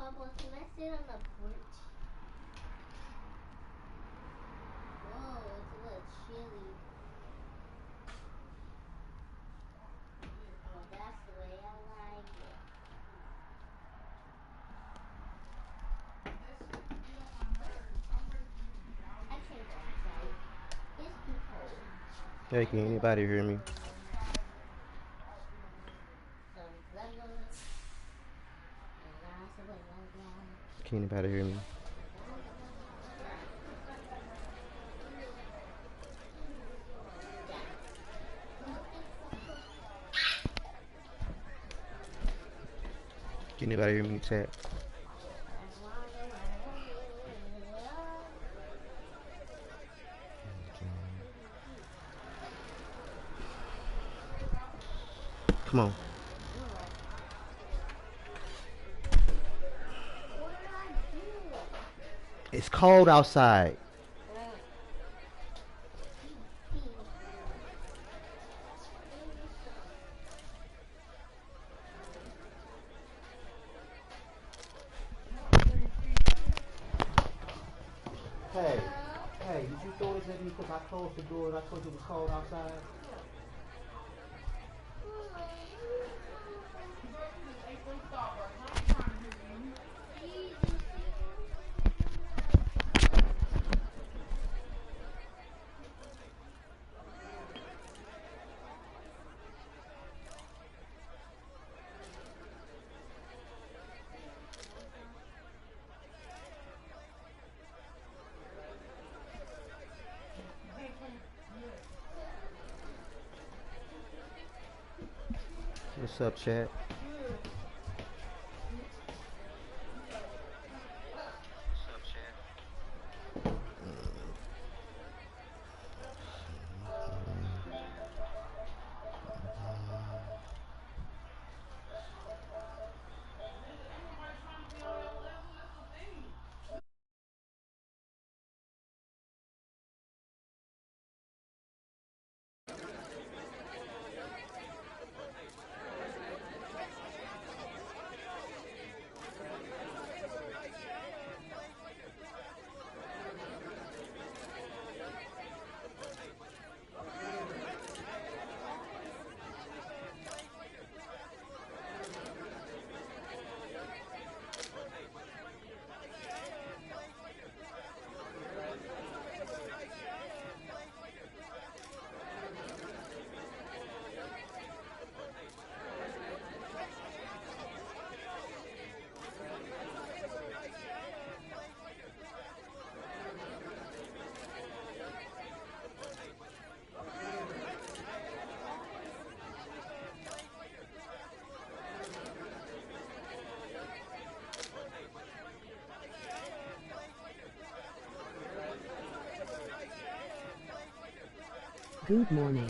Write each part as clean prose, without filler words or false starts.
Papa, can I sit on the porch? Whoa, it's a little chilly. Well, that's the way I like it. I can't go outside. It's too cold. Hey, can anybody hear me? Can anybody hear me? Can anybody hear me, chat? Come on. It's cold outside. Hey, did you throw this at me because I closed the door and I told you it was cold outside? What's up, chat? Good morning.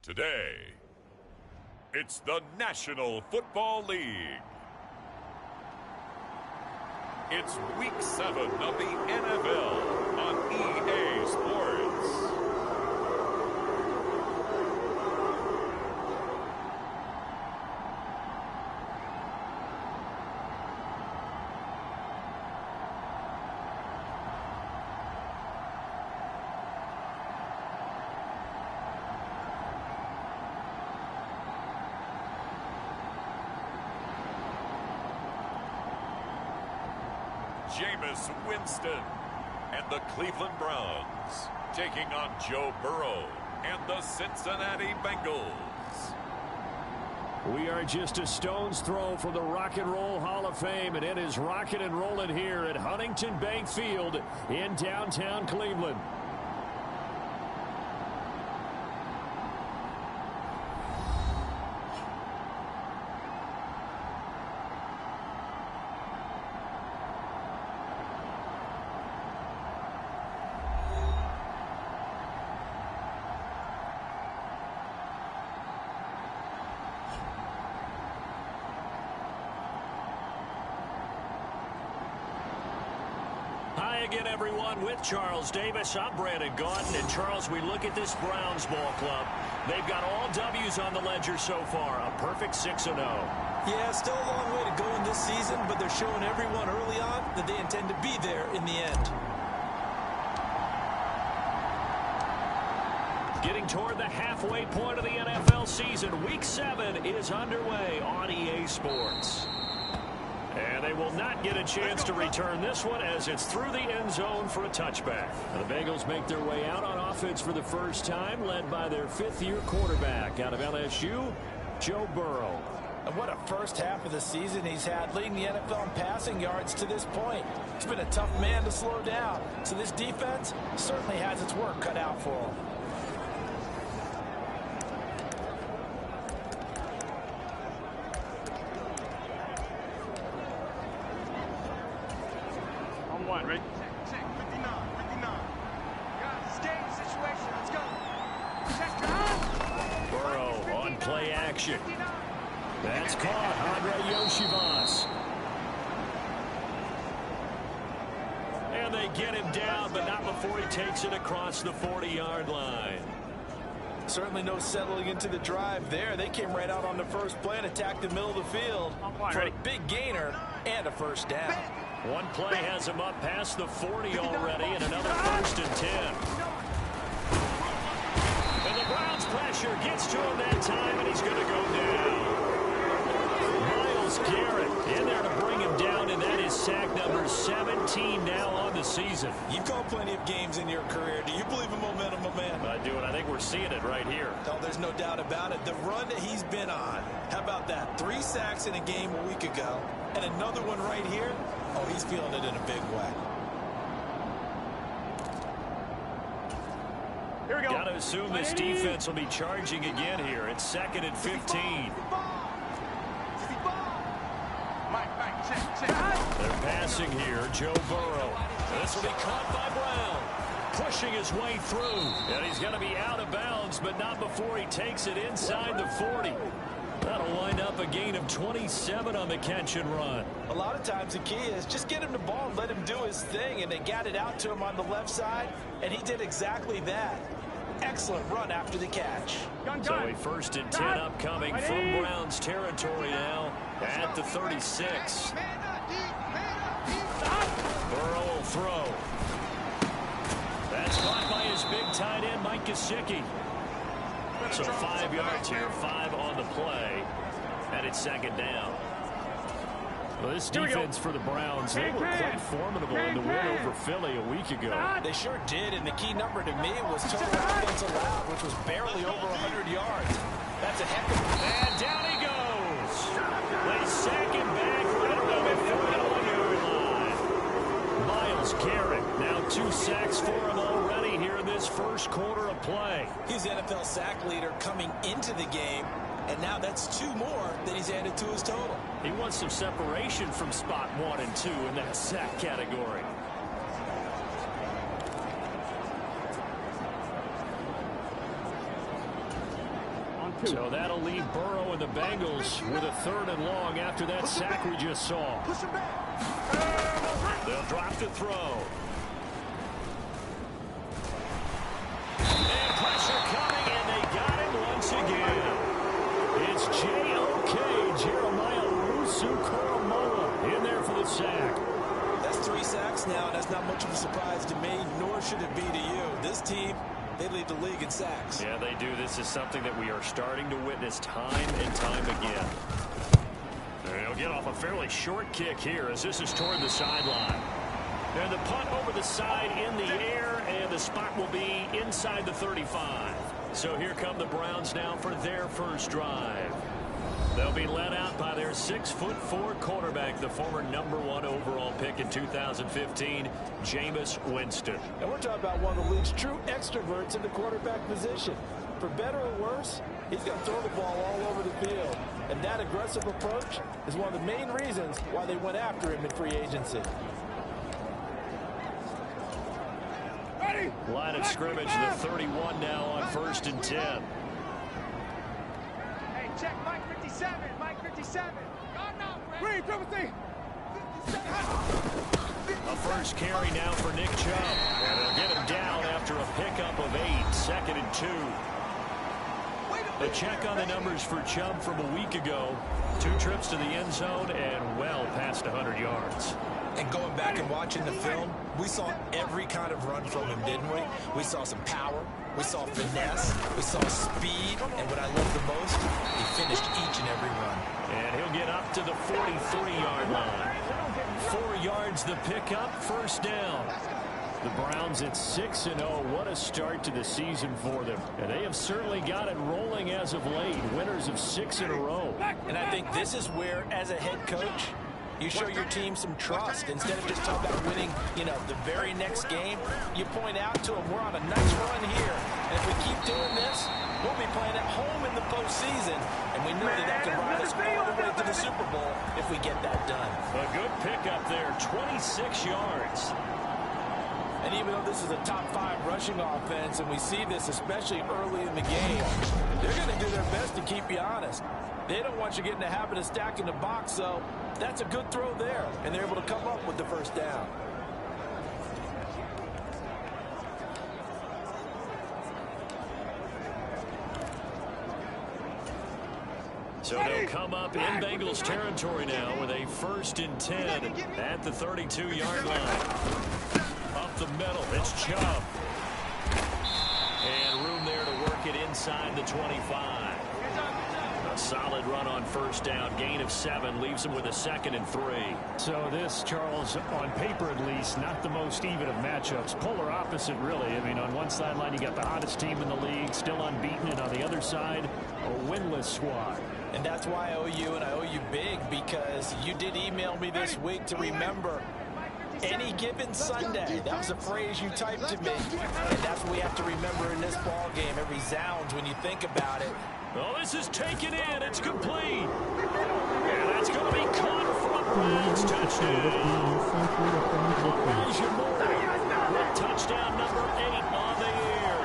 Today, it's the National Football League. It's Week 7 of the NFL on EA Sports. Jameis Winston and the Cleveland Browns taking on Joe Burrow and the Cincinnati Bengals. We are just a stone's throw from the Rock and Roll Hall of Fame, and it is rocking and rolling here at Huntington Bank Field in downtown Cleveland. Hi again, everyone. With Charles Davis, I'm Brandon Gaudin. And Charles, we look at this Browns ball club. They've got all W's on the ledger so far. A perfect 6-0. Yeah, still a long way to go in this season, but they're showing everyone early on that they intend to be there in the end. Getting toward the halfway point of the NFL season, Week 7 is underway on EA Sports. And they will not get a chance to return this one as it's through the end zone for a touchback. The Bengals make their way out on offense for the first time, led by their fifth-year quarterback out of LSU, Joe Burrow. And what a first half of the season he's had, leading the NFL in passing yards to this point. He's been a tough man to slow down, so this defense certainly has its work cut out for him. Right? Check, 59. Guys, it's game situation. Let's go. Check down. Burrow on play action. That's caught. Andre Yoshivas. And they get him down, but not before he takes it across the 40-yard line. Certainly no settling into the drive there. They came right out on the first play and attacked the middle of the field for a big gainer and a first down. One play has him up past the 40 already, and another 1st and 10. And the Browns pressure gets to him that time, and he's going to go down. Myles Garrett in there to bring him down, and that is sack number 17 now on the season. You've called plenty of games in your career. Do you believe in momentum, my man? I do, and I think we're seeing it right here. Oh, there's no doubt about it. The run that he's been on. How about that? 3 sacks in a game a week ago, and another one right here. Oh, he's feeling it in a big way. Here we go. Got to assume this defense will be charging again here. It's 2nd and 15. Mike, check. They're passing here. Joe Burrow. This will be caught by Brown. Pushing his way through. And he's going to be out of bounds, but not before he takes it inside the 40. That'll wind up a gain of 27 on the catch and run. A lot of times the key is just get him the ball and let him do his thing, and they got it out to him on the left side, and he did exactly that. Excellent run after the catch. So a 1st and 10 upcoming from Browns territory now at the 36. Burrow will throw. That's caught by his big tight end, Mike Gesicki. So 5 yards here, 5 on the play, and it's 2nd down. Well, this defense for the Browns, they were quite formidable in the win over Philly a week ago. They sure did, and the key number to me was total offense allowed, which was barely over 100 yards. That's a heck of a... And down he goes. They sack him back right around the 41-yard line. Myles Garrett, now 2 sacks for him already here in this first quarter of play. He's the NFL sack leader coming into the game, and now that's 2 more that he's added to his total. He wants some separation from spot 1 and 2 in that sack category. So that'll leave Burrow and the Bengals with a 3rd and long after that sack we just saw. They'll drop to throw. And pressure coming, and they got him once again. It's J.O.K. Jeremiah Owusu-Koramoah in there for the sack. That's 3 sacks now, and that's not much of a surprise to me, nor should it be to you. This team, they lead the league in sacks. Yeah, they do. This is something that we are starting to witness time and time again. And he'll get off a fairly short kick here as this is toward the sideline. And the punt over the side in the air, and the spot will be inside the 35. So here come the Browns now for their first drive. They'll be led out by their 6'4" quarterback, the former #1 overall pick in 2015, Jameis Winston. And we're talking about one of the league's true extroverts in the quarterback position. For better or worse, he's going to throw the ball all over the field. And that aggressive approach is one of the main reasons why they went after him in free agency. Line of scrimmage, the 31 now on 1st and 10. Hey, check Mike 57. Mike 57. Green, A first carry now for Nick Chubb. And they'll get him down after a pickup of 8, 2nd and 2. A check on the numbers for Chubb from a week ago. 2 trips to the end zone and well past 100 yards. And going back and watching the film, we saw every kind of run from him, didn't we? We saw some power, we saw finesse, we saw speed, and what I love the most, he finished each and every run. And he'll get up to the 43-yard line. 4 yards the pickup, 1st down. The Browns at 6-0. What a start to the season for them. And they have certainly got it rolling as of late. Winners of 6 in a row. And I think this is where, as a head coach, you show your team some trust. Instead of just talking about winning, the very next game, you point out to them, we're on a nice run here. And if we keep doing this, we'll be playing at home in the postseason. And we know that can ride us all the way to the Super Bowl if we get that done. A good pickup there, 26 yards. And even though this is a top 5 rushing offense, and we see this especially early in the game, they're going to do their best to keep you honest. They don't want you getting the habit of stacking the box, so that's a good throw there, and they're able to come up with the 1st down. So they'll come up in Bengals territory now with a 1st and 10 at the 32-yard line. Up the middle, it's Chubb. And room there to work it inside the 25. A solid run on 1st down, gain of 7, leaves them with a 2nd and 3. So this, Charles, on paper at least, not the most even of matchups. Polar opposite, really. I mean, on one sideline, you got the hottest team in the league, still unbeaten, and on the other side, a winless squad. And that's why I owe you, and I owe you big, because you did email me this week to remember any given Sunday. That was a phrase you typed to me, and that's what we have to remember in this ball game. It resounds when you think about it. Oh, this is taken in. It's complete. And that's going to be caught for a Browns touchdown. Elijah Moore with touchdown number 8 on the year.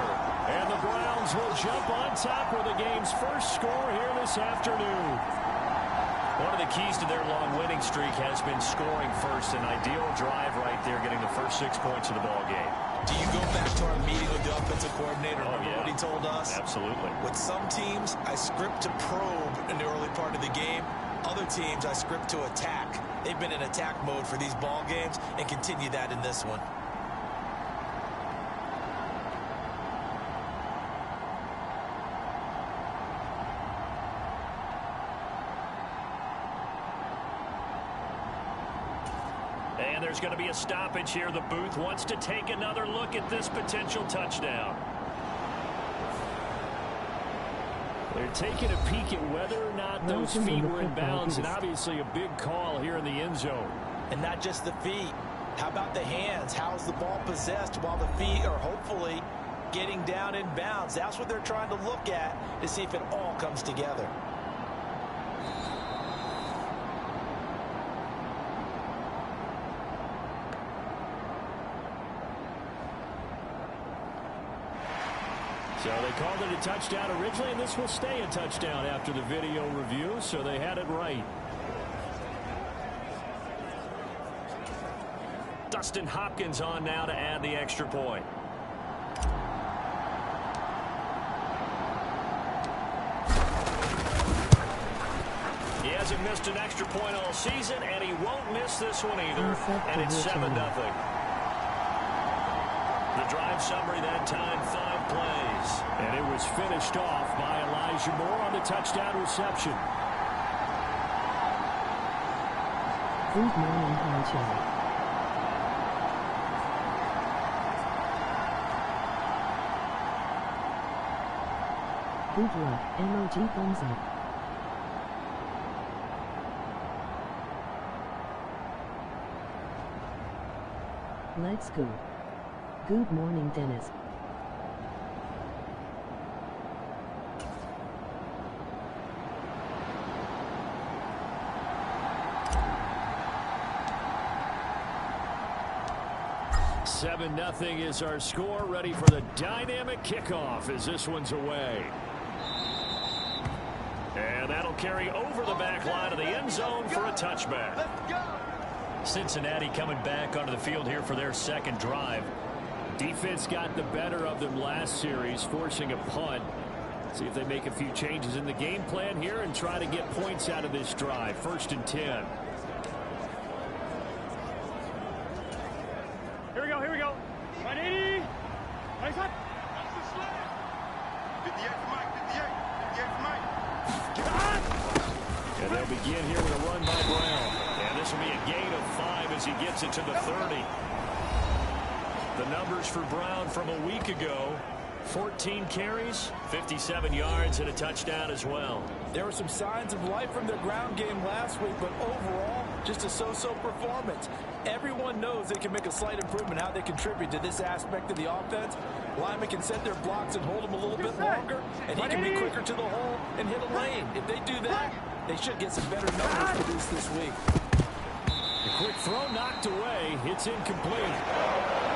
And the Browns will jump on top with the game's first score here this afternoon. One of the keys to their long winning streak has been scoring first. An ideal drive right there, getting the first 6 points of the ball game. Do you go back to our meeting with the offensive coordinator? Remember what he told us? Absolutely. With some teams, I script to probe in the early part of the game. Other teams, I script to attack. They've been in attack mode for these ball games and continue that in this one. And there's going to be a stoppage here. The booth wants to take another look at this potential touchdown. They're taking a peek at whether or not those feet were in bounds, and obviously a big call here in the end zone. And not just the feet. How about the hands? How's the ball possessed while the feet are hopefully getting down in bounds? That's what they're trying to look at to see if it all comes together. So they called it a touchdown originally, and this will stay a touchdown after the video review, so they had it right. Dustin Hopkins on now to add the extra point. He hasn't missed an extra point all season, and he won't miss this one either, and it's 7-0. The drive summary that time, 5 plays. And it was finished off by Elijah Moore on the touchdown reception. Good morning, Honcho. Good luck, emoji thumbs up. Let's go. Good morning, Dennis. Seven 0 is our score. Ready for the dynamic kickoff as this one's away. And that'll carry over the back line of the end zone for a touchback. Let's go. Cincinnati coming back onto the field here for their second drive. Defense got the better of them last series, forcing a punt. See if they make a few changes in the game plan here and try to get points out of this drive. 1st and 10. Here we go, here we go. 180. Nice up. That's the slant. 58 for Mike, 58 for Mike. And they'll begin here with a run by Brown. And this will be a gain of 5 as he gets it to the 30. The numbers for Brown from a week ago: 14 carries, 57 yards, and a touchdown as well. There were some signs of life from their ground game last week, but overall, just a so-so performance. Everyone knows they can make a slight improvement how they contribute to this aspect of the offense. Linemen can set their blocks and hold them a little bit longer, and he can be quicker to the hole and hit a lane. If they do that, they should get some better numbers produced this week. A quick throw knocked away. It's incomplete.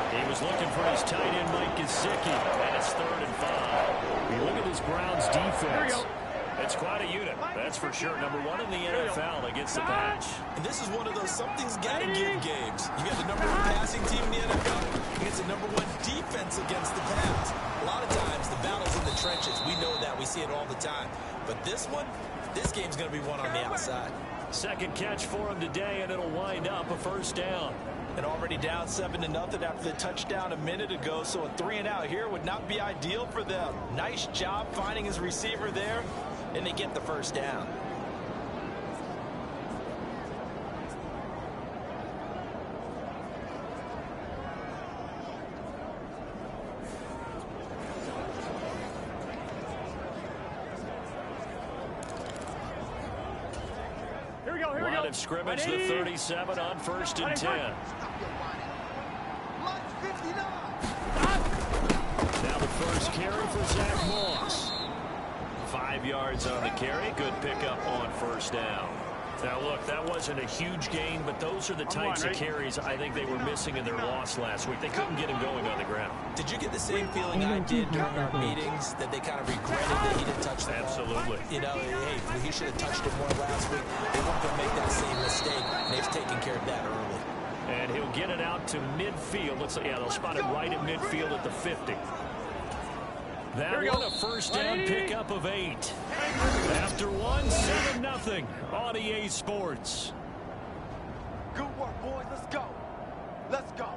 He was looking for his tight end, Mike Gesicki, and it's 3rd and 5. We look at this Browns defense. It's quite a unit, that's for sure. Number 1 in the NFL against the pass. And this is one of those something's got to give games. You got the number 1 passing team in the NFL against the number 1 defense against the pass. A lot of times, the battle's in the trenches. We know that. We see it all the time. But this one, this game's going to be won on the outside. Second catch for him today, and it'll wind up a 1st down. And already down 7-0 after the touchdown a minute ago, so a 3-and-out here would not be ideal for them. Nice job finding his receiver there, and they get the 1st down. Here we go, here we Line go. of scrimmage, the 37 on 1st and 10. Now the first carry for Zach Moss. 5 yards on the carry. Good pickup on 1st down. Now, look, that wasn't a huge gain, but those are the types of carries I think they were missing in their loss last week. They couldn't get him going on the ground. Did you get the same feeling I did during our meetings, that they kind of regretted that he didn't touch the ball? Absolutely. You know, hey, he should have touched it more last week. They weren't going to make that same mistake, and they've taken care of that early. And he'll get it out to midfield. Let's see, yeah, they'll spot it right at midfield at the 50. That one a 1st down pickup of 8. After one, 7-0 on EA Sports. Good work, boys. Let's go. Let's go.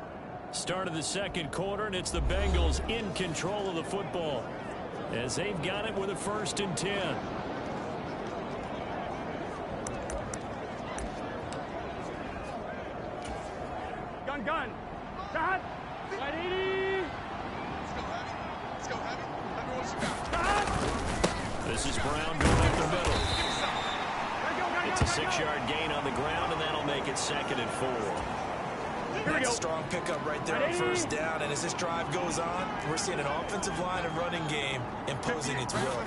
Start of the second quarter, and it's the Bengals in control of the football as they've got it with a 1st and 10. Gun. Cut. 180. Let's go, Heavy. Heavy, what you got? This is Brown going up the middle. It's a 6-yard gain on the ground, and that'll make it 2nd and 4. That's a strong pickup right there on 1st down, and as this drive goes on, we're seeing an offensive line and running game imposing its will.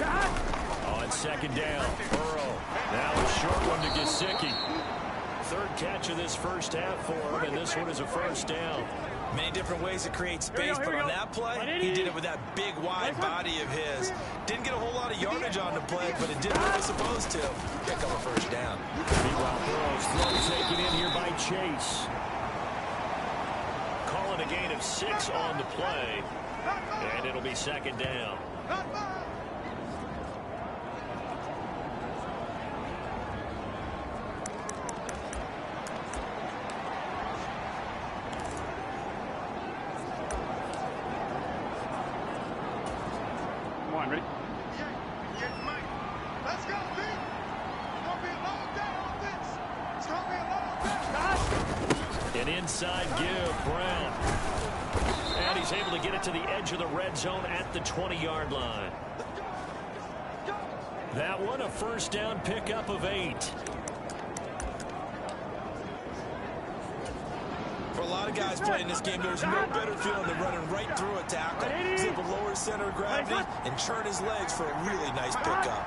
On 2nd down, Burrow. Now a short one to Gesicki. 3rd catch of this 1st half for him, and this one is a 1st down. Many different ways to create space, but on that play, he did it with that big, wide body of his. Didn't get a whole lot of yardage on the play, but it did what it was supposed to. Pick up a first down. Meanwhile, Burrow's throw taken in here by Chase. Calling a gain of 6 on the play, and it'll be second down. Come on, ready? Let's go, B. It's going to be a long day on this. It's going to be a long day. An inside give, Brown. And he's able to get it to the edge of the red zone at the 20-yard line. That one, a first down pickup of 8. For a lot of guys playing this game, there's no better feeling than running right through a tackle. He's able to lower his center of gravity and churn his legs for a really nice pickup.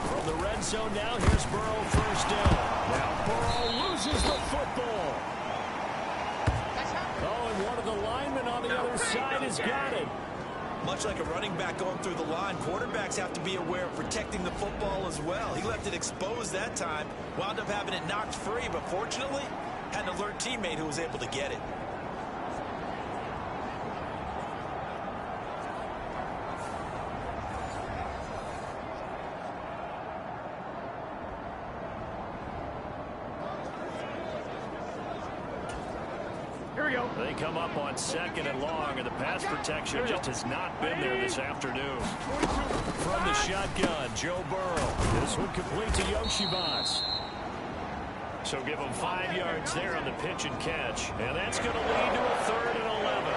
From the red zone now, here's Burrow, first down. Now Burrow loses the football. Oh, and one of the linemen on the other side has got it. Much like a running back going through the line, quarterbacks have to be aware of protecting the football as well. He left it exposed that time, wound up having it knocked free, but fortunately, had an alert teammate who was able to get it. Here we go. They come up on second and long, and the pass protection just has not been there this afternoon. From the shotgun, Joe Burrow. This one complete to Yoshibas. So give him 5 yards there on the pitch and catch. And that's going to lead to a 3rd and 11.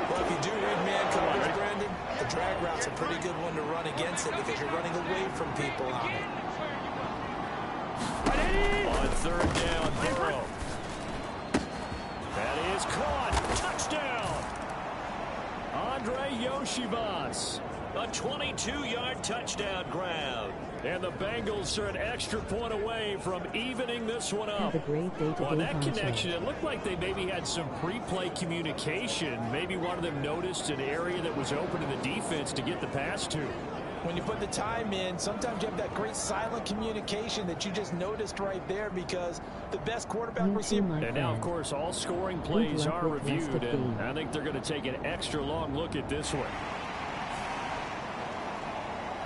Well, if you do read man coverage, Brandon, the drag route's a pretty good one to run against it because you're running away from people on it. On 3rd down, Burrow. That is caught. Touchdown. Andre Yoshibas. A 22-yard touchdown grab. And the Bengals are an extra point away from evening this one up. Have a great day today, On that Honcho. connection, it looked like they maybe had some pre-play communication. Maybe one of them noticed an area that was open in the defense to get the pass to. When you put the time in, sometimes you have that great silent communication that you just noticed right there because the best quarterback You too, receiver. my And now, of friend. course, all scoring plays luck are with the rest reviewed, of and game. I think they're going to take an extra long look at this one.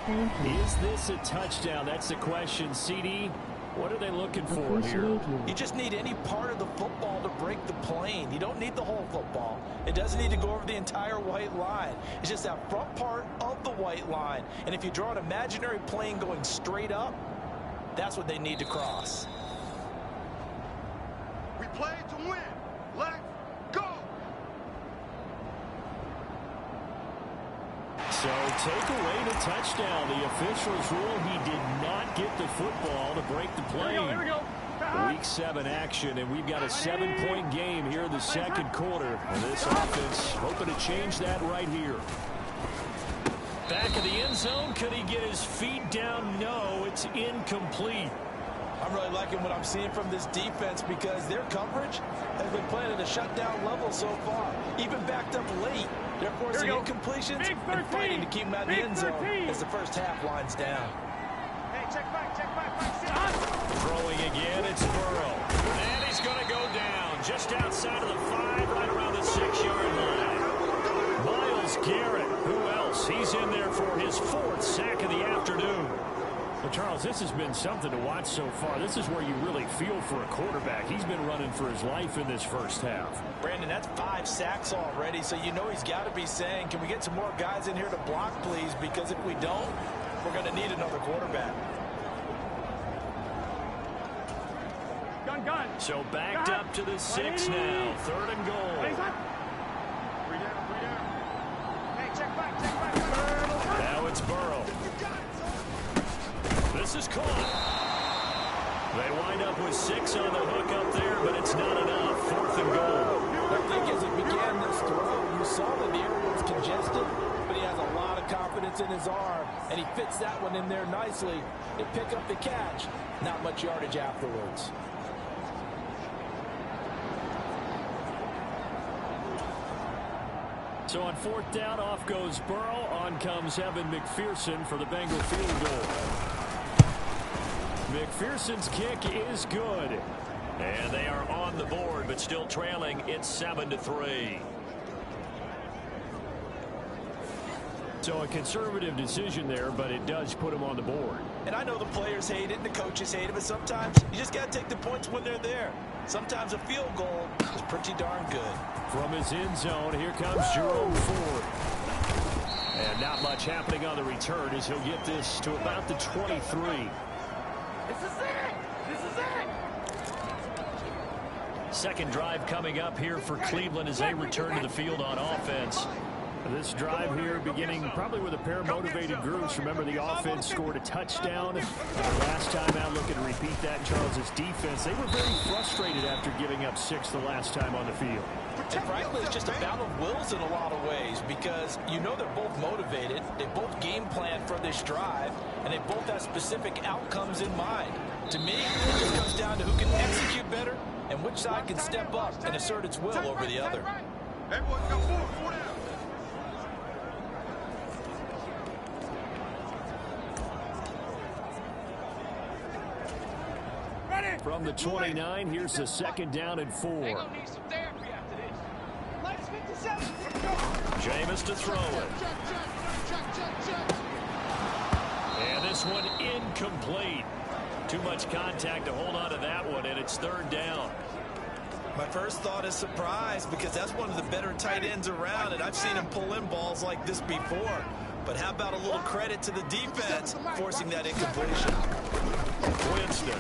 Thank you. Is this a touchdown? That's the question. CD, what are they looking for Appreciate here? you. You just need any part of the football to break the plane. You don't need the whole football. It doesn't need to go over the entire white line. It's just that front part of the white line. And if you draw an imaginary plane going straight up, that's what they need to cross. We play to win. Let's go. So take away the touchdown. The officials rule he did not get the football to break the plane. Here we go. Week 7 action, and we've got a 7-point game here in the second quarter. And this offense hoping to change that right here. Back of the end zone. Could he get his feet down? No, it's incomplete. I'm really liking what I'm seeing from this defense because their coverage has been playing at a shutdown level so far. Even backed up late. They're forcing incompletions and fighting to keep them out of the end zone as the first half winds down. Hey, check back, Throwing again, it's Burrow. And he's going to go down just outside of the 5, right around the 6-yard line. Myles Garrett, who else? He's in there for his 4th sack of the afternoon. Well, Charles, this has been something to watch so far. This is where you really feel for a quarterback. He's been running for his life in this first half. Brandon, that's 5 sacks already, so you know he's got to be saying, can we get some more guys in here to block, please? Because if we don't, we're going to need another quarterback. Gun. So backed up to the 6 now. 3rd and goal. Three down. Hey, check back. Now it's Burrow. This is caught. They wind up with 6 on the hook up there, but it's not enough. 4th and goal. I think as he began this throw, you saw that the area was congested, but he has a lot of confidence in his arm, and he fits that one in there nicely. They pick up the catch. Not much yardage afterwards. So on 4th down, off goes Burrow. On comes Evan McPherson for the Bengal field goal. McPherson's kick is good. And they are on the board, but still trailing. It's 7-3. So a conservative decision there, but it does put him on the board. And I know the players hate it and the coaches hate it, but sometimes you just got to take the points when they're there. Sometimes a field goal is pretty darn good. From his end zone, here comes Jerome Ford. And not much happening on the return as he'll get this to about the 23. This is it! This is it! Second drive coming up here for Cleveland as they return to the field on offense. This drive here beginning probably with a pair of motivated groups. Remember, the offense scored a touchdown. Last time out, looking to repeat that in Charles' defense. They were very frustrated after giving up 6 the last time on the field. And frankly, it's just a battle of wills in a lot of ways because you know they're both motivated. They both game plan for this drive, and they both have specific outcomes in mind. To me, it just comes down to who can execute better and which side can step up and assert its will over the other. Everyone's got 4 down. From the 29, here's the 2nd down and 4. They're gonna need some therapy after this. Minus 57. Jameis to throw it. And this one incomplete. Too much contact to hold on to that one, and it's 3rd down. My first thought is surprise because that's one of the better tight ends around, and I've seen him pull in balls like this before. But how about a little credit to the defense forcing that incompletion? Winston.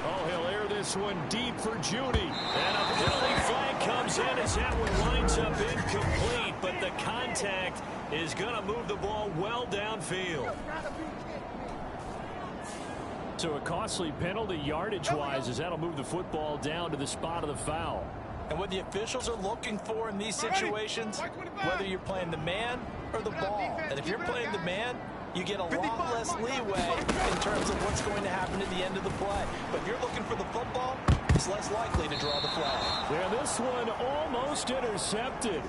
Oh, he'll air this one deep for Judy. And a penalty flag comes in as that one winds up incomplete. But the contact is going to move the ball well downfield. So a costly penalty yardage-wise as that'll move the football down to the spot of the foul. And what the officials are looking for in these situations, whether you're playing the man or the ball. And if you're playing the man, you get a lot less leeway in terms of what's going to happen at the end of the play. But if you're looking for the football, it's less likely to draw the flag. Yeah, this one almost intercepted.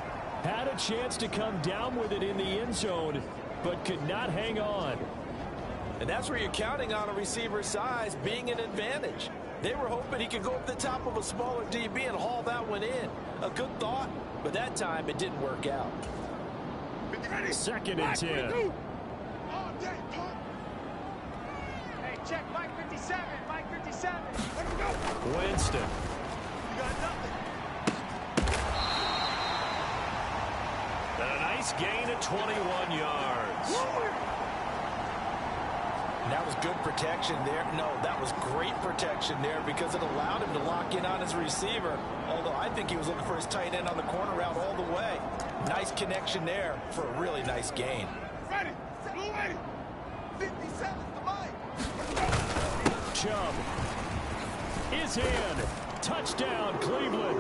Had a chance to come down with it in the end zone, but could not hang on. And that's where you're counting on a receiver's size being an advantage. They were hoping he could go up the top of a smaller DB and haul that one in. A good thought, but that time it didn't work out. 2nd and 10. Hey, check Mike 57. Mike 57. Let him go. Winston. You got nothing. And a nice gain at 21 yards. And that was good protection there. No, that was great protection there because it allowed him to lock in on his receiver. Although I think he was looking for his tight end on the corner route all the way. Nice connection there for a really nice gain. Ready. Blue 80. 57's the mic. Chubb is in. Touchdown, Cleveland.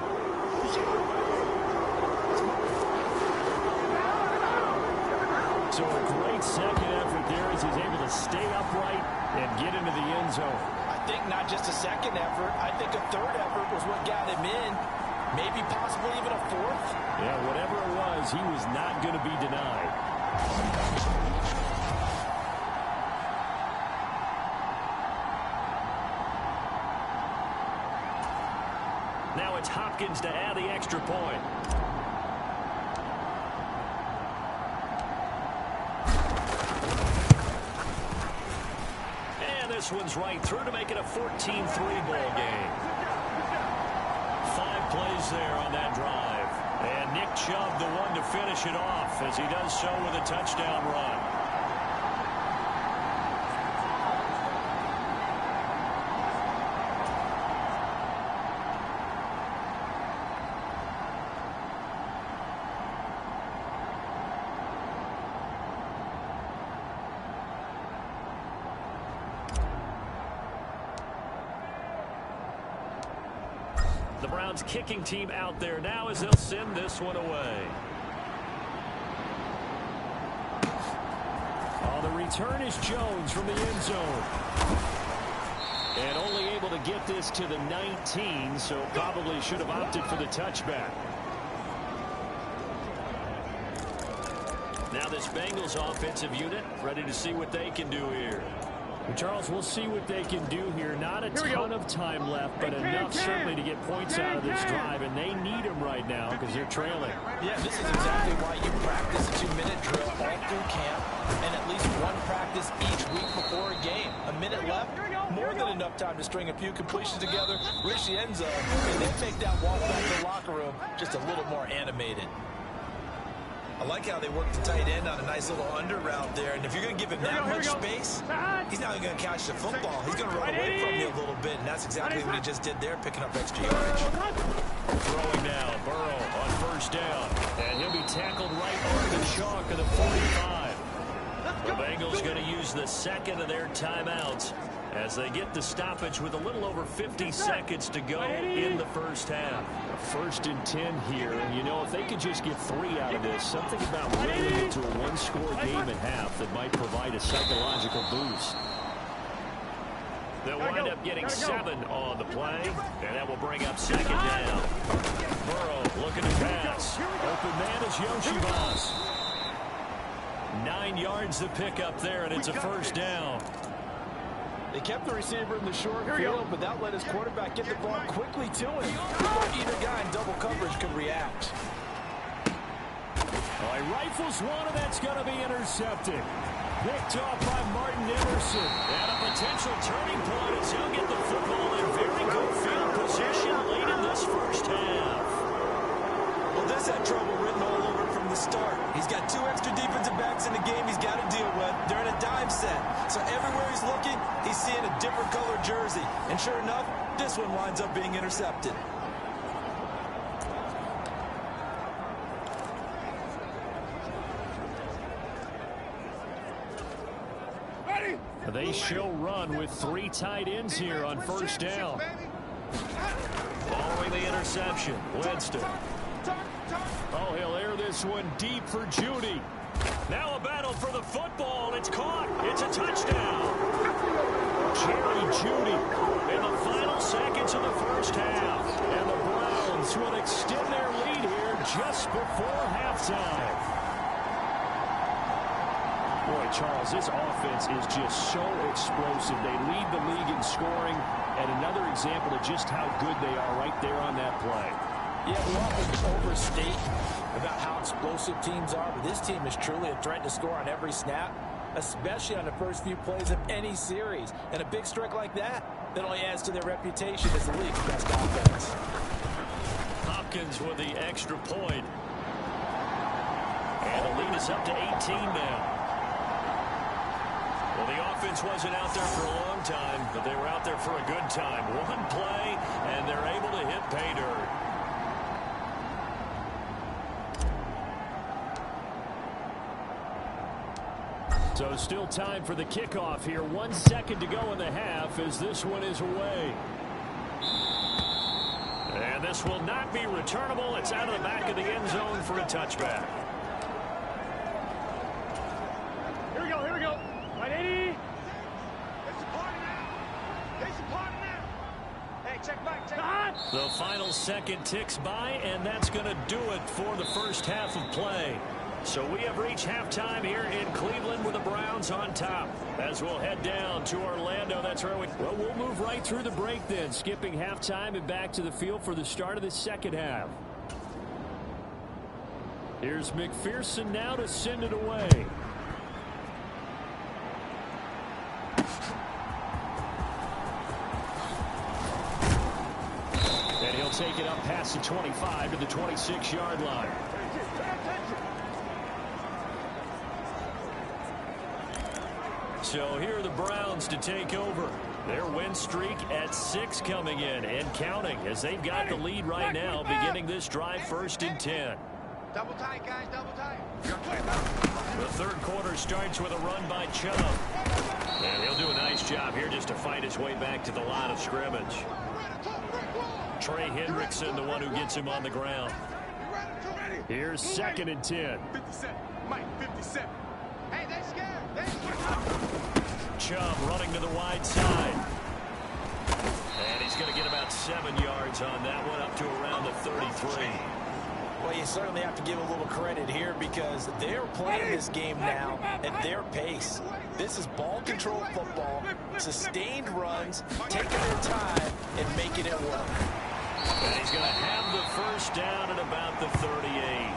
So a great second effort there as he's able to stay upright and get into the end zone. I think not just a second effort. I think a third effort was what got him in. Maybe possibly even a fourth. Yeah, whatever it was, he was not going to be denied. Now it's Hopkins to add the extra point. And this one's right through to make it a 14-3 ball game. 5 plays there on that drive. And Nick Chubb, the one to finish it off as he does so with a touchdown run. The Browns kicking team out there now as they'll send this one away. Oh, the return is Jones from the end zone. And only able to get this to the 19, so probably should have opted for the touchback. Now this Bengals offensive unit ready to see what they can do here. Well, Charles, we'll see what they can do here. Not a ton of time left, but enough certainly to get points out of this drive, and they need them right now because they're trailing. Yeah, this is exactly why you practice a 2-minute drill all through camp and at least one practice each week before a game. A minute left, more than enough time to string a few completions together, reach the end zone, and then make that walk back to the locker room just a little more animated. I like how they work the tight end on a nice little under route there. And if you're going to give him that much space, he's not even going to catch the football. He's going to run away from you a little bit, and that's exactly what he just did there, picking up extra yardage. Throwing now, Burrow on first down. And he'll be tackled right on the chalk of the 45. The Bengals going to use the second of their timeouts as they get the stoppage with a little over 50 seconds to go in the first half. First and 10 here. You know, if they could just get 3 out of this, something about whittling it to a one-score game at half that might provide a psychological boost. They'll wind up getting 7 on the play, and that will bring up second down. Burrow looking to pass. Open man is Yoshibas. 9 yards to pick up there, and it's a first down. They kept the receiver in the short field, but that let his quarterback get the ball quickly to him before either guy in double coverage could react. Well, he rifles one, and that's going to be intercepted. Picked off by Martin Emerson. And a potential turning point as he'll get the football in very good field position late in this first half. Well, this had trouble written all over it from the start. He's got 2 extra defensive backs in the game he's got to deal with. They're in a dime set. So everywhere he's looking, he's seeing a different color jersey. And sure enough, this one winds up being intercepted. They show run with 3 tight ends here on first down. Following the interception, Winston. Oh, he'll air this one deep for Judy. Now a battle for the football. It's caught. It's a touchdown. Jerry Judy in the final seconds of the first half. And the Browns will extend their lead here just before halftime. Boy, Charles, this offense is just so explosive. They lead the league in scoring, and another example of just how good they are right there on that play. Yeah, we often overstate about how explosive teams are, but this team is truly a threat to score on every snap, especially on the first few plays of any series. And a big strike like that only adds to their reputation as the league's best offense. Hopkins with the extra point. And the lead is up to 18 now. Well, the offense wasn't out there for a long time, but they were out there for a good time. One play, and they're able to hit pay dirt. So still time for the kickoff here. 1 second to go in the half as this one is away. And this will not be returnable. It's out of the back of the end zone for a touchback. Here we go, here we go. 180. It's a party now. It's a party now. Hey, check back, check back. The final second ticks by, and that's going to do it for the first half of play. So we have reached halftime here in Cleveland with the Browns on top. As we'll head down to Orlando, that's where Well, we'll move right through the break then, skipping halftime and back to the field for the start of the second half. Here's McPherson now to send it away. And he'll take it up past the 25 to the 26-yard line. So here are the Browns to take over. Their win streak at 6 coming in and counting as they've got the lead right now, beginning this drive 1st and 10. Double tight, guys, double tight. The third quarter starts with a run by Chubb. And he'll do a nice job here just to fight his way back to the line of scrimmage. Trey Hendrickson, the one who gets him on the ground. Here's 2nd and 10. 57, Mike, 57. Hey, they're scared. They're scared. Chubb running to the wide side. And he's going to get about 7 yards on that one, up to around the 33. Well, you certainly have to give a little credit here because they're playing this game now at their pace. This is ball control football, sustained runs, taking their time and making it work. And he's going to have the first down at about the 38.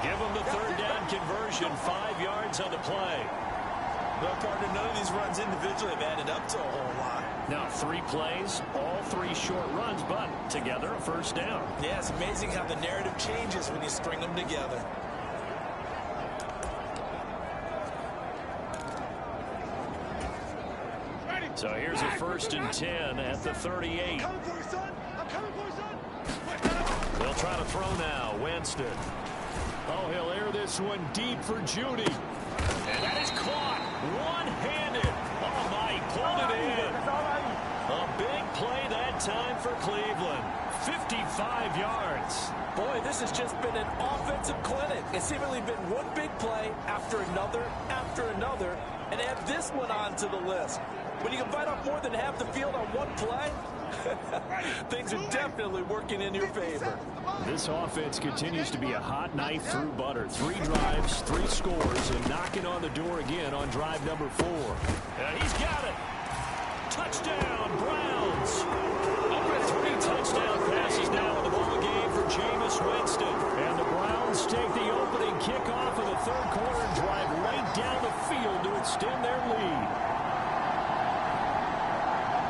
Give him the third down conversion, 5 yards on the play. Well, partner, none of these runs individually have added up to a whole lot. Now 3 plays, all 3 short runs, but together a first down. Yeah, it's amazing how the narrative changes when you string them together. So here's a 1st and 10 at the 38. I'm coming for you, son. I'm coming for you, son. They'll try to throw now. Winston. Oh, he'll air this one deep for Judy. And that is caught. One-handed. Oh, my, he pulled it in. A big play that time for Cleveland. 55 yards. Boy, this has just been an offensive clinic. It's seemingly been one big play after another, and add this one onto the list. When you can bite off more than half the field on one play, things are definitely working in your favor. This offense continues to be a hot knife through butter. 3 drives, 3 scores, and knocking on the door again on drive number 4. And he's got it. Touchdown, Browns. Up with 3 touchdown passes now in the ball game for Jameis Winston. And the Browns take the opening kickoff of the 3rd quarter and drive right down the field to extend their lead.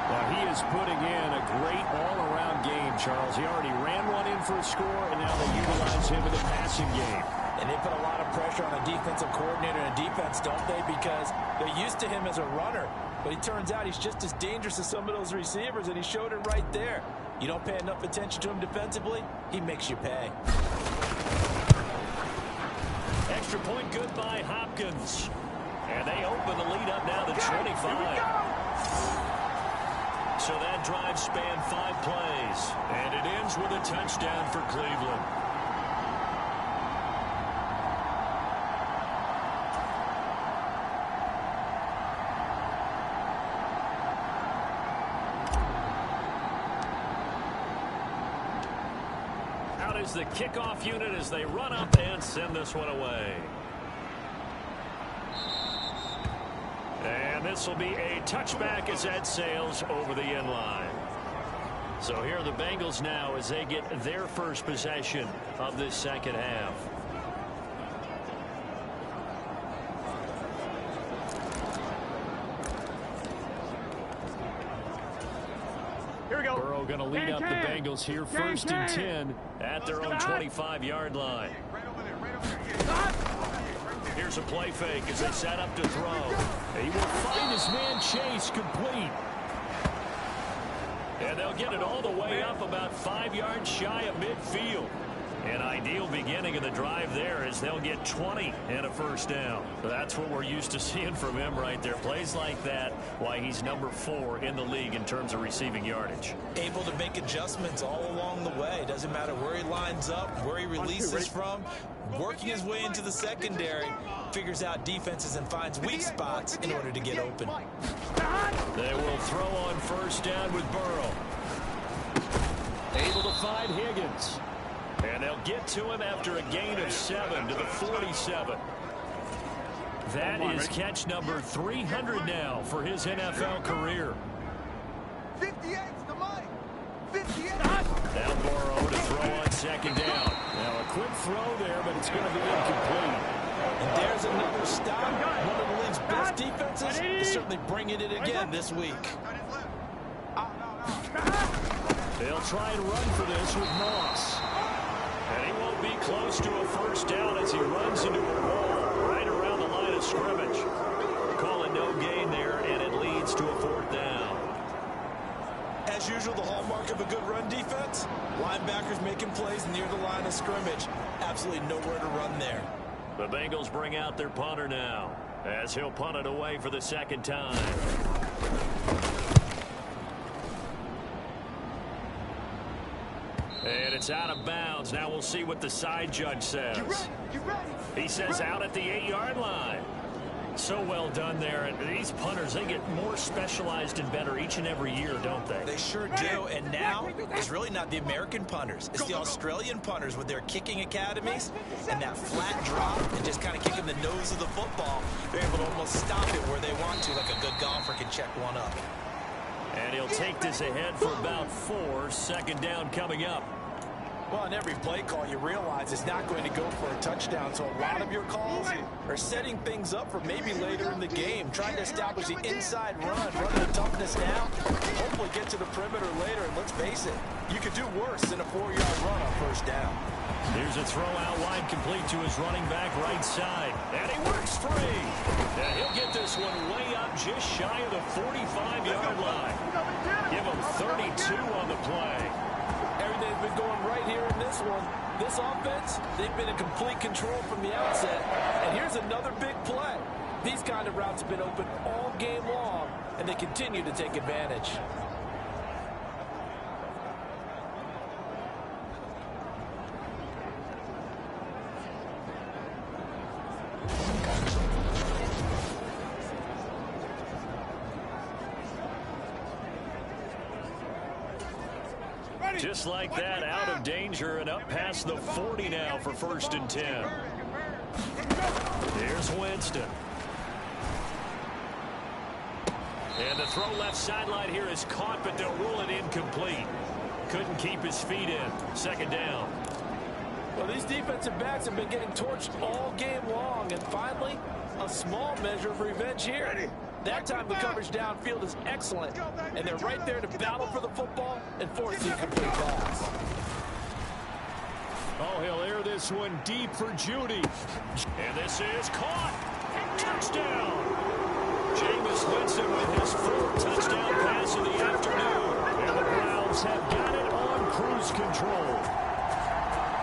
Well, he is putting in a great all-around game, Charles. He already ran one in for a score, and now they utilize him in the passing game. And they put a lot of pressure on a defensive coordinator and defense, don't they? Because they're used to him as a runner. But it turns out he's just as dangerous as some of those receivers, and he showed it right there. You don't pay enough attention to him defensively, he makes you pay. Extra point good by Hopkins. And they open the lead up now to 25. So that drive spanned 5 plays. And it ends with a touchdown for Cleveland. Out is the kickoff unit as they run up and send this one away. And this will be a touchback as that sails over the end line. So here are the Bengals now as they get their first possession of this second half. Here we go. Burrow going to lead up the Bengals here, 1st and 10 at their own 25-yard line. Here's a play fake as they set up to throw. He will find his man Chase complete. And they'll get it all the way up about 5 yards shy of midfield. An ideal beginning of the drive there as they'll get 20 and a first down. That's what we're used to seeing from him right there. Plays like that, why he's number 4 in the league in terms of receiving yardage. Able to make adjustments all along the way. Doesn't matter where he lines up, where he releases from. Working his way into the secondary, figures out defenses and finds weak spots in order to get open. They will throw on first down with Burrow. Able to find Higgins. And they'll get to him after a gain of 7 to the 47. That is catch number 300 now for his NFL career. 58's the money. 58. Now Burrow to throw on second down. Now a quick throw there, but it's going to be incomplete. And there's another stop. One of the league's best defenses is certainly bringing it again this week. They'll try and run for this with Moss. And he won't be close to a first down as he runs into a wall right around the line of scrimmage. Call it no gain there, and it leads to a 4th down. As usual, the hallmark of a good run defense, linebackers making plays near the line of scrimmage. Absolutely nowhere to run there. The Bengals bring out their punter now as he'll punt it away for the 2nd time. And it's out of bounds. Now we'll see what the side judge says. You ready? He says out at the 8-yard line. So well done there. And these punters, they get more specialized and better each and every year, don't they? They sure do. And now it's really not the American punters. It's the Australian punters with their kicking academies and that flat drop and just kind of kicking the nose of the football. They're able to almost stop it where they want to, like a good golfer can check one up. And he'll take this ahead for about 4. Second down coming up. Well, in every play call, you realize it's not going to go for a touchdown, so a lot of your calls are setting things up for maybe later in the game, trying to establish the inside run the toughness now, hopefully get to the perimeter later, and let's face it, you could do worse than a 4-yard run on first down. Here's a throw out wide, complete to his running back right side, and he works free. And he'll get this one way up just shy of the 45-yard line. Give him 32 on the play. Everything's been going right here in this one. This offense, they've been in complete control from the outset. And here's another big play. These kind of routes have been open all game long, and they continue to take advantage. Just like that, out of danger and up past the 40 now for 1st and 10. Here's Winston. And the throw left sideline here is caught, but they'll rule it incomplete. Couldn't keep his feet in. 2nd down. Well, these defensive backs have been getting torched all game long, and finally, a small measure of revenge here. That time the coverage downfield is excellent, and they're right there to battle for the football and force the incomplete pass. Oh, he'll air this one deep for Judy. And this is caught. Touchdown. Jameis Winston with his 4th touchdown pass of the afternoon. And the Browns have got it on cruise control.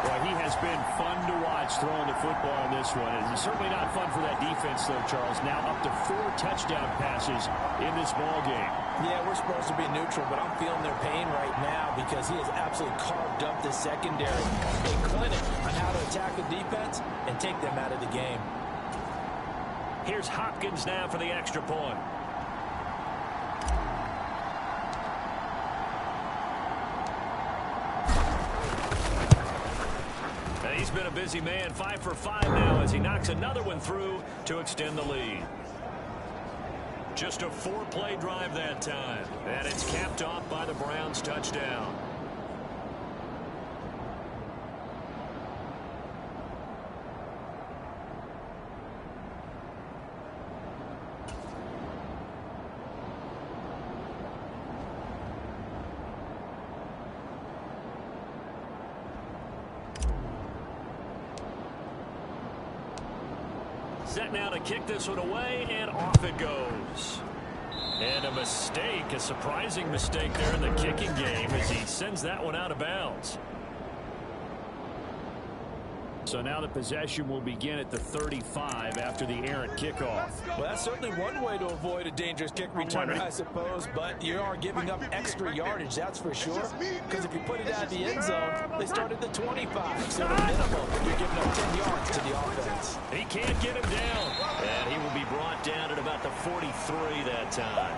Well, he has been fun to watch throwing the football in this one. And it's certainly not fun for that defense, though, Charles. Now up to 4 touchdown passes in this ball game. Yeah, we're supposed to be neutral, but I'm feeling their pain right now because he has absolutely carved up the secondary. A clinic on how to attack the defense and take them out of the game. Here's Hopkins now for the extra point. He's been a busy man, 5 for 5 now as he knocks another one through to extend the lead. Just a 4-play drive that time, and it's capped off by the Browns' touchdown. Set now to kick this one away, and off it goes. And a mistake, a surprising mistake there in the kicking game as he sends that one out of bounds. So now the possession will begin at the 35 after the errant kickoff. Well, that's certainly one way to avoid a dangerous kick return, I suppose, but you are giving up extra yardage, that's for sure, because if you put it out of the end zone, they start at the 25, so the minimum, you're giving up 10 yards to the offense. He can't get him down, and he will be brought down at about the 43 that time.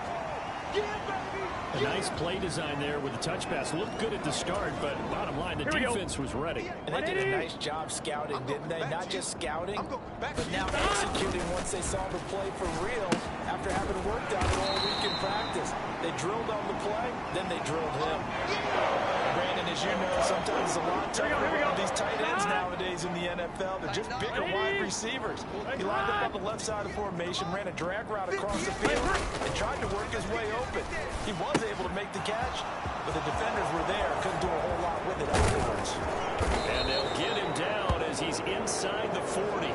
A nice play design there with the touch pass. Looked good at the start, but bottom line, the defense was ready. And they did a nice job scouting, didn't they? Not just scouting, but now executing once they saw the play for real after having worked on it all week in practice. They drilled on the play, then they drilled him. Brandon, as you know, sometimes it's a lot tougher with these tight ends nowadays in the NFL. They're just bigger wide receivers. He lined up on the left side of the formation, ran a drag route across the field, and tried to work his way open. He was able to make the catch, but the defenders were there. Couldn't do a whole lot with it afterwards. And they'll get him down as he's inside the 40.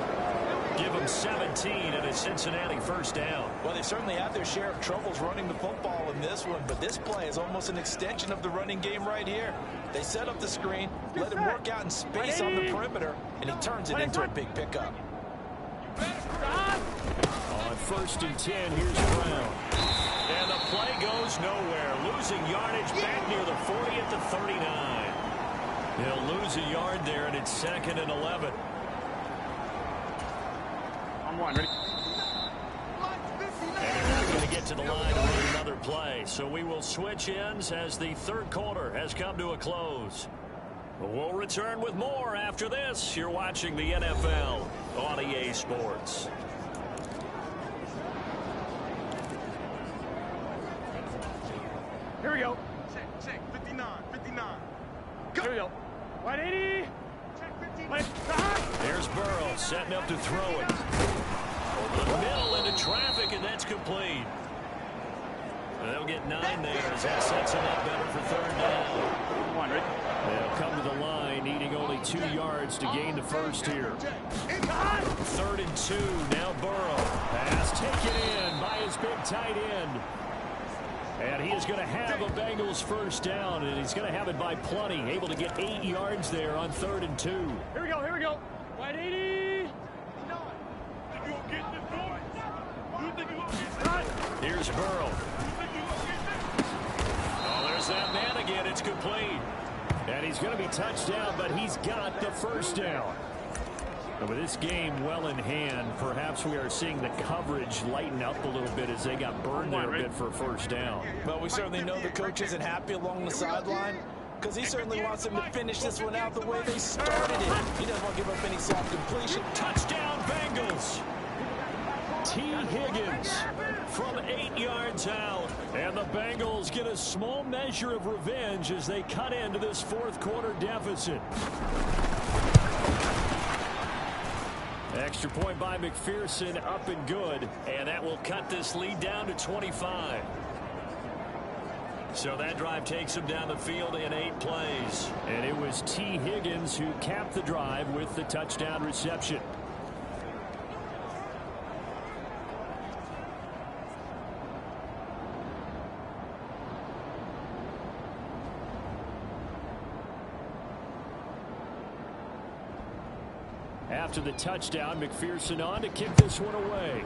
Give him 17 and a Cincinnati first down. Well, they certainly had their share of troubles running the football in this one, but this play is almost an extension of the running game right here. They set up the screen, let him work out in space on the perimeter, and he turns it into a big pickup. On 1st and 10, here's Brown. And the play goes nowhere. Losing yardage back near the 40 at the 39. He'll lose a yard there, and it's 2nd and 11. I'm one. Ready? get to the line to run another play. So we will switch ends as the third quarter has come to a close. We'll return with more after this. You're watching the NFL on EA Sports. Here we go. Check, 59. Here we go. 180. Check 15. There's Burrow setting up to throw it. Over the middle into traffic, and that's complete. They'll get 9 there as that sets him up better for third down. 100. They'll come to the line, needing only 2 yards to gain the first here. 3rd and 2. Now Burrow. Pass taken in by his big tight end. And he is going to have a Bengals first down, and he's going to have it by plenty. Able to get 8 yards there on 3rd and 2. Here we go. 180. Here's Burrow. Oh, there's that man again. It's complete. And he's going to be touched down, but he's got the first down. And with this game well in hand, perhaps we are seeing the coverage lighten up a little bit as they got burned there a bit for a first down. Well, we certainly know the coach isn't happy along the sideline because he certainly wants them to finish this one out the way they started it. He doesn't want to give up any soft completion. Touchdown, Bengals. T. Higgins from 8 yards out. And the Bengals get a small measure of revenge as they cut into this fourth quarter deficit. Extra point by McPherson, up and good. And that will cut this lead down to 25. So that drive takes him down the field in 8 plays. And it was T. Higgins who capped the drive with the touchdown reception. After the touchdown, McPherson on to kick this one away.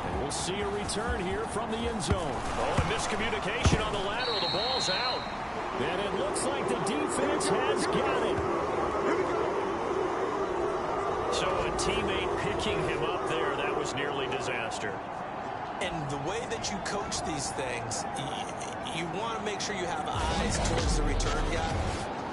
And we'll see a return here from the end zone. Oh, a miscommunication on the lateral. The ball's out. And it looks like the defense has got it. So a teammate picking him up there, that was nearly disaster. And the way that you coach these things, you want to make sure you have eyes towards the return guy,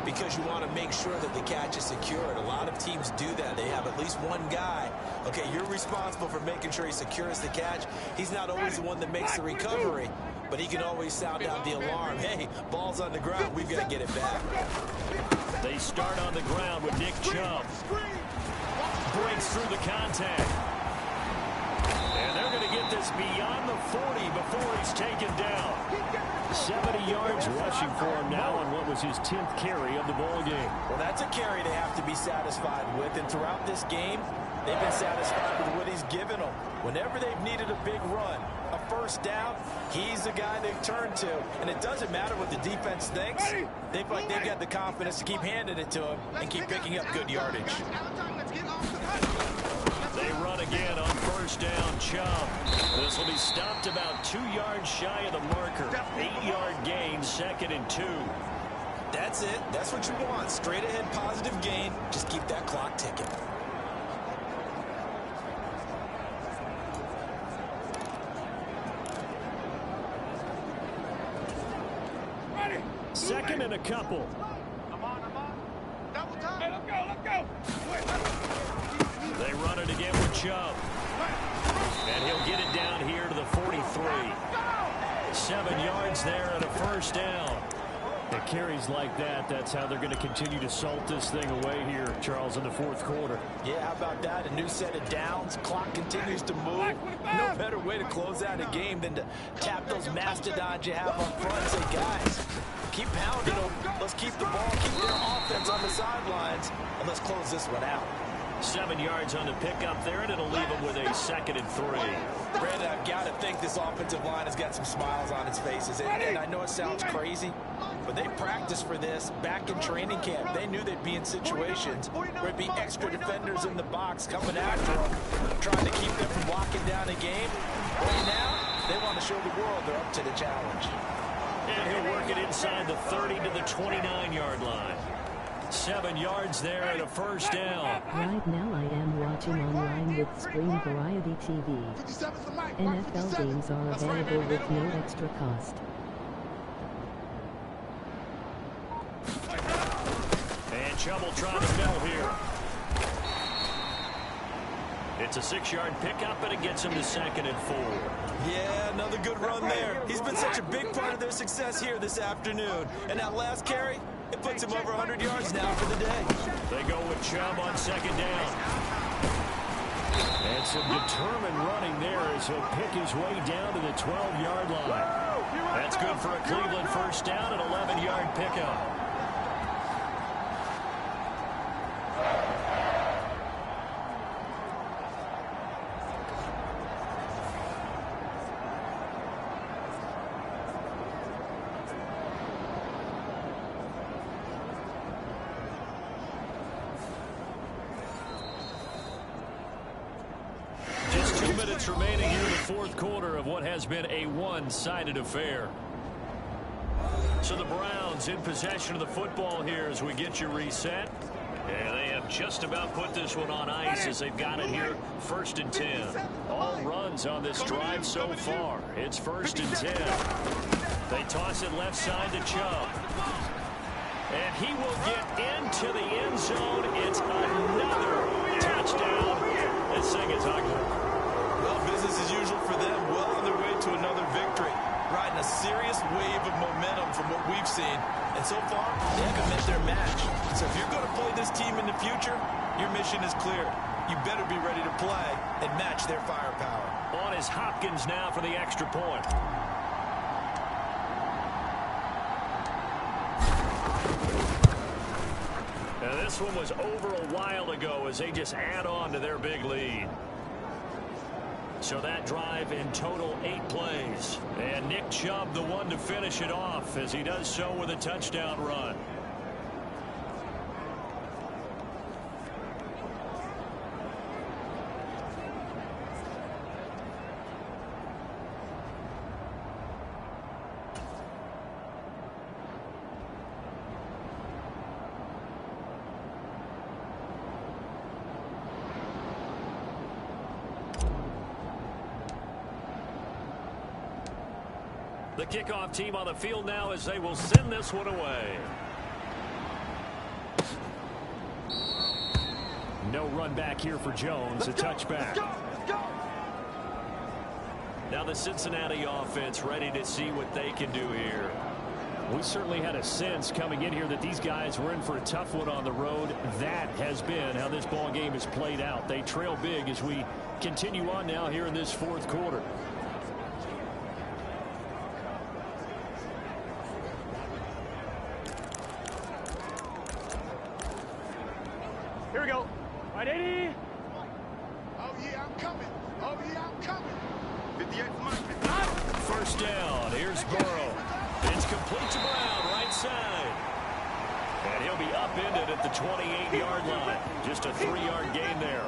because you want to make sure that the catch is secured. A lot of teams do that. They have at least one guy. Okay, you're responsible for making sure he secures the catch. He's not always the one that makes the recovery, but he can always sound out the alarm. Hey, ball's on the ground. We've got to get it back. They start on the ground with Nick Chubb. Breaks through the contact. And they're going to get this beyond the 40 before he's taken down. 70 yards rushing for him now on what was his 10th carry of the ball game. Well, that's a carry they have to be satisfied with. And throughout this game, they've been satisfied with what he's given them. Whenever they've needed a big run, a first down, he's the guy they've turned to. And it doesn't matter what the defense thinks. They've got the confidence to keep handing it to him and keep picking up good yardage. They run again on first down. Chubb. This will be stopped about 2 yards shy of the marker. 8-yard gain, 2nd and 2. That's it. That's what you want. Straight ahead positive gain. Just keep that clock ticking. Second and a couple. I'm on. Double time. Hey, let's go. They run it again with Chubb. And he'll get it down here to the 43. 7 yards there and a first down. It carries like that. That's how they're going to continue to salt this thing away here, Charles, in the fourth quarter. Yeah, how about that? A new set of downs. Clock continues to move. No better way to close out a game than to tap those mastodons you have up front and say, guys, keep pounding them. Let's keep the ball, keep their offense on the sidelines, and let's close this one out. 7 yards on the pickup there, and it'll leave them with a 2nd and 3. Brandon, I've got to think this offensive line has got some smiles on its faces. And I know it sounds crazy, but they practiced for this back in training camp. They knew they'd be in situations where it'd be extra defenders in the box coming after them, trying to keep them from locking down a game. Right now, they want to show the world they're up to the challenge. And he'll work it inside the 30 to the 29-yard line. 7 yards there and a first down. Right now I am watching online with Screen Variety TV. NFL games are available with no extra cost. And trouble trying to middle here. It's a 6-yard pickup, and it gets him to 2nd and 4. Yeah, another good run there. He's been such a big part of their success here this afternoon. And that last carry, it puts him over 100 yards now for the day. They go with Chubb on 2nd down. And some determined running there as he'll pick his way down to the 12-yard line. That's good for a Cleveland first down, an 11-yard pickup. Remaining here in the fourth quarter of what has been a one-sided affair. So the Browns in possession of the football here as we get you reset. And they have just about put this one on ice as they've got it here 1st and 10. All runs on this drive so far. It's 1st and 10. They toss it left side to Chubb. And he will get into the end zone. It's another touchdown. This thing is ugly. Well, business as usual for them, well on their way to another victory. Riding a serious wave of momentum from what we've seen. And so far, they haven't met their match. So if you're going to play this team in the future, your mission is clear. You better be ready to play and match their firepower. On is Hopkins now for the extra point. Now this one was over a while ago as they just add on to their big lead. So that drive in total 8 plays. And Nick Chubb the one to finish it off as he does so with a touchdown run. The kickoff team on the field now as they will send this one away. No run back here for Jones. A touchback. Now the Cincinnati offense ready to see what they can do here. We certainly had a sense coming in here that these guys were in for a tough one on the road. That has been how this ball game has played out. They trail big as we continue on now here in this fourth quarter. Here we go. Right, 80. Oh, yeah, I'm coming. Oh, yeah, I'm coming. 58 for Mike. First down. Here's Burrow. It's complete to Brown, right side. And he'll be upended at the 28-yard line. Just a 3-yard gain there.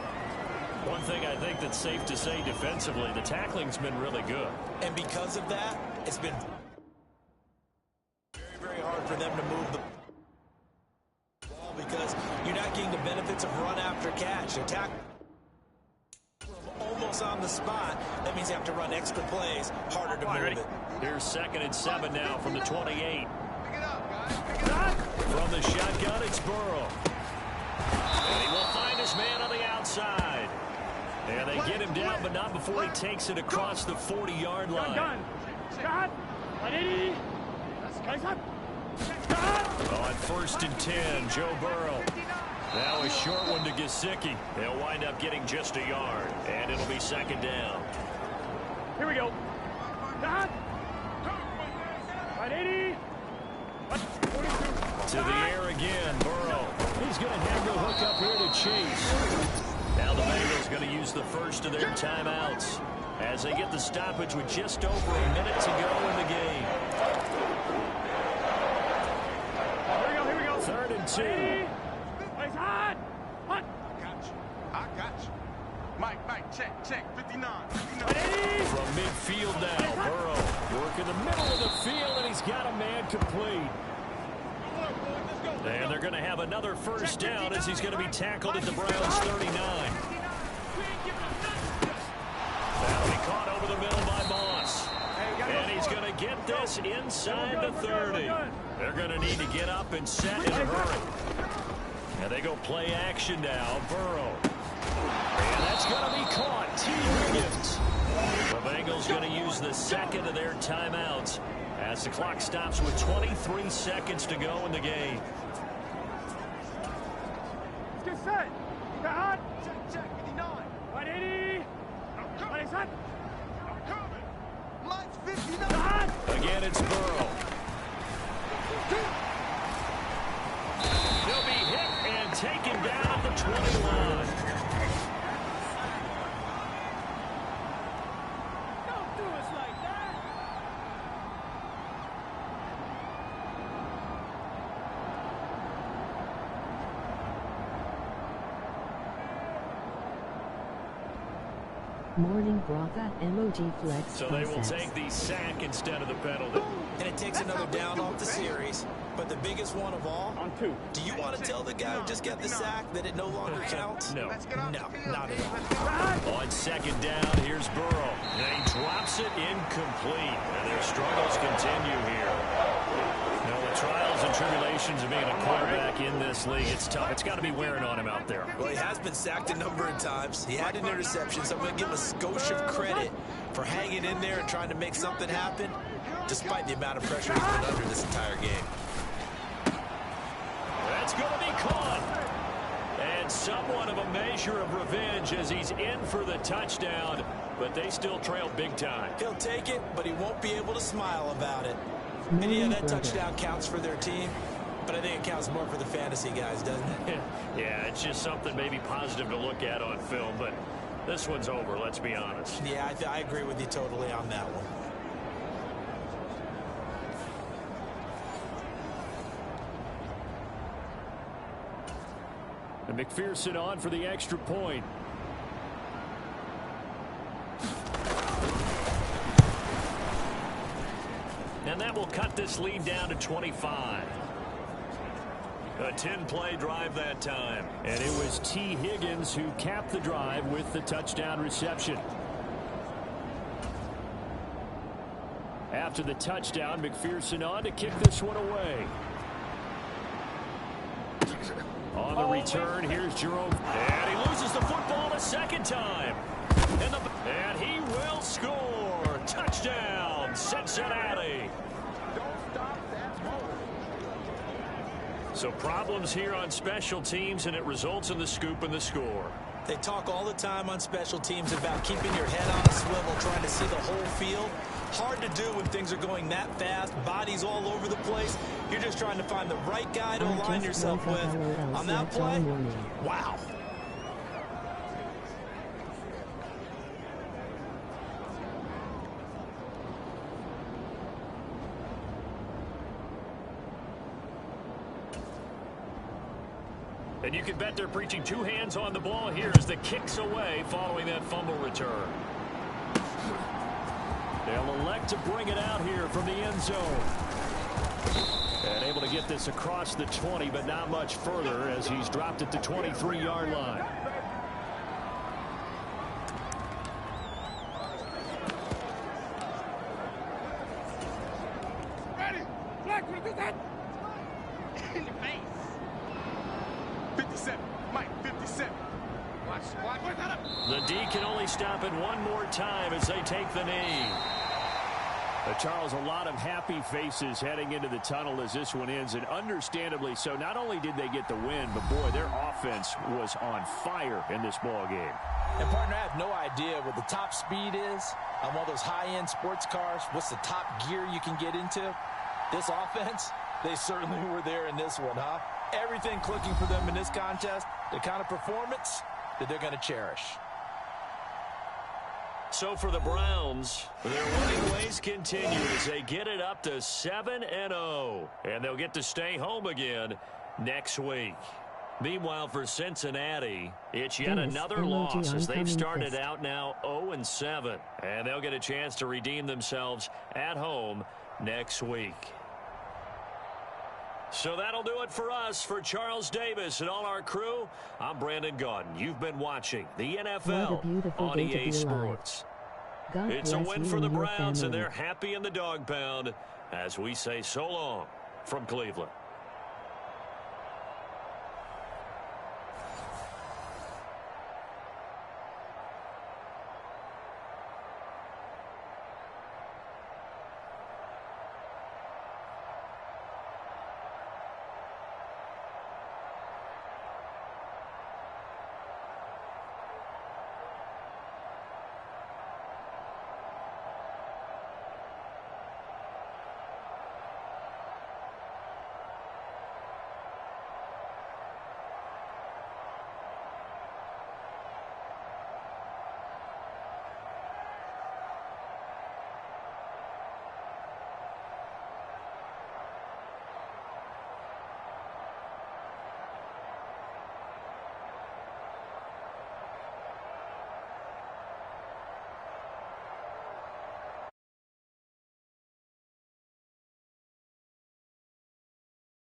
One thing I think that's safe to say defensively, the tackling's been really good. And because of that, it's been very, very hard for them to move the ball because you're not getting the benefits of run after catch. Attack almost on the spot. That means you have to run extra plays, harder to move it. Here's 2nd and 7 now from the 28. From the shotgun, it's Burrow. And he will find his man on the outside. And they get him down, but not before he takes it across the 40-yard line. On 1st and 10, Joe Burrow. Now a short one to Gesicki. They'll wind up getting just a yard, and it'll be 2nd down. Here we go. Right, 80. To the air again, Burrow. He's going to have the hook up here to Chase. Now the Bengals going to use the first of their timeouts as they get the stoppage with just over a minute to go in the game. Here we go. 3rd and 2. Place hot. Hot. I got you. Mike, check, 59. From midfield now, Burrow working the middle of the field, and he's got a man complete. And they're going to have another first down as he's going to be tackled at the Browns 39. That'll be caught over the middle by Moss. And he's going to get this inside the 30. They're going to need to get up and set in a hurry. And they go play action now. Burrow. And that's going to be caught. T. Higgins. The Bengals going to use the second of their timeouts as the clock stops with 23 seconds to go in the game. Get set. Down. Check, 59. 180. Ready, set. I'm coming. Lights 59. Again, it's Burrow. He'll be hit and taken down at the 20-line. Don't do us like that. Morning Brotha emoji flex. So they will take the sack instead of the penalty. And it takes another down off the series. But the biggest one of all, On 2. do you want to tell the guy who just got the sack that it no longer counts? No. No, not at all. On second down, here's Burrow. And he drops it incomplete. And their struggles continue here. Now, the trials and tribulations of being a quarterback in this league, it's tough. It's got to be wearing on him out there. Well, he has been sacked a number of times. He had an interception, so I'm going to give him a skosh of credit for hanging in there and trying to make something happen, despite the amount of pressure he's been under this entire game. That's going to be caught. And somewhat of a measure of revenge as he's in for the touchdown, but they still trail big time. He'll take it, but he won't be able to smile about it. And yeah, that touchdown counts for their team, but I think it counts more for the fantasy guys, doesn't it? Yeah, it's just something maybe positive to look at on film, but this one's over, let's be honest. Yeah, I agree with you totally on that one. And McPherson on for the extra point. And that will cut this lead down to 25. A 10-play drive that time. And it was T. Higgins who capped the drive with the touchdown reception. After the touchdown, McPherson on to kick this one away. On the return, here's Jerome. And he loses the football a second time. And he will score. Touchdown, Cincinnati. So problems here on special teams, and it results in the scoop and the score. They talk all the time on special teams about keeping your head on a swivel, trying to see the whole field. Hard to do when things are going that fast, bodies all over the place. You're just trying to find the right guy to align yourself with. On that play, wow. And you can bet they're preaching two hands on the ball here as the kick's away following that fumble return. They'll elect to bring it out here from the end zone. And able to get this across the 20, but not much further as he's dropped it to 23-yard line. Ready. Black, what is that? In your face. 57. Mike, 57. Watch. What's that up? The D can only stop it one more time as they take the knee. Charles, a lot of happy faces heading into the tunnel as this one ends, and understandably so. Not only did they get the win, but boy, their offense was on fire in this ball game. And partner, I have no idea what the top speed is on one of those high-end sports cars. What's the top gear you can get into? This offense, they certainly were there in this one, huh? Everything clicking for them in this contest, the kind of performance that they're going to cherish. So for the Browns, their winning ways continue as they get it up to 7-0. And they'll get to stay home again next week. Meanwhile, for Cincinnati, it's yet another loss as they've started out now 0-7. And they'll get a chance to redeem themselves at home next week. So that'll do it for us. For Charles Davis and all our crew, I'm Brandon Gaudin. You've been watching the NFL on EA Sports. It's a win for the Browns, and they're happy in the dog pound as we say so long from Cleveland.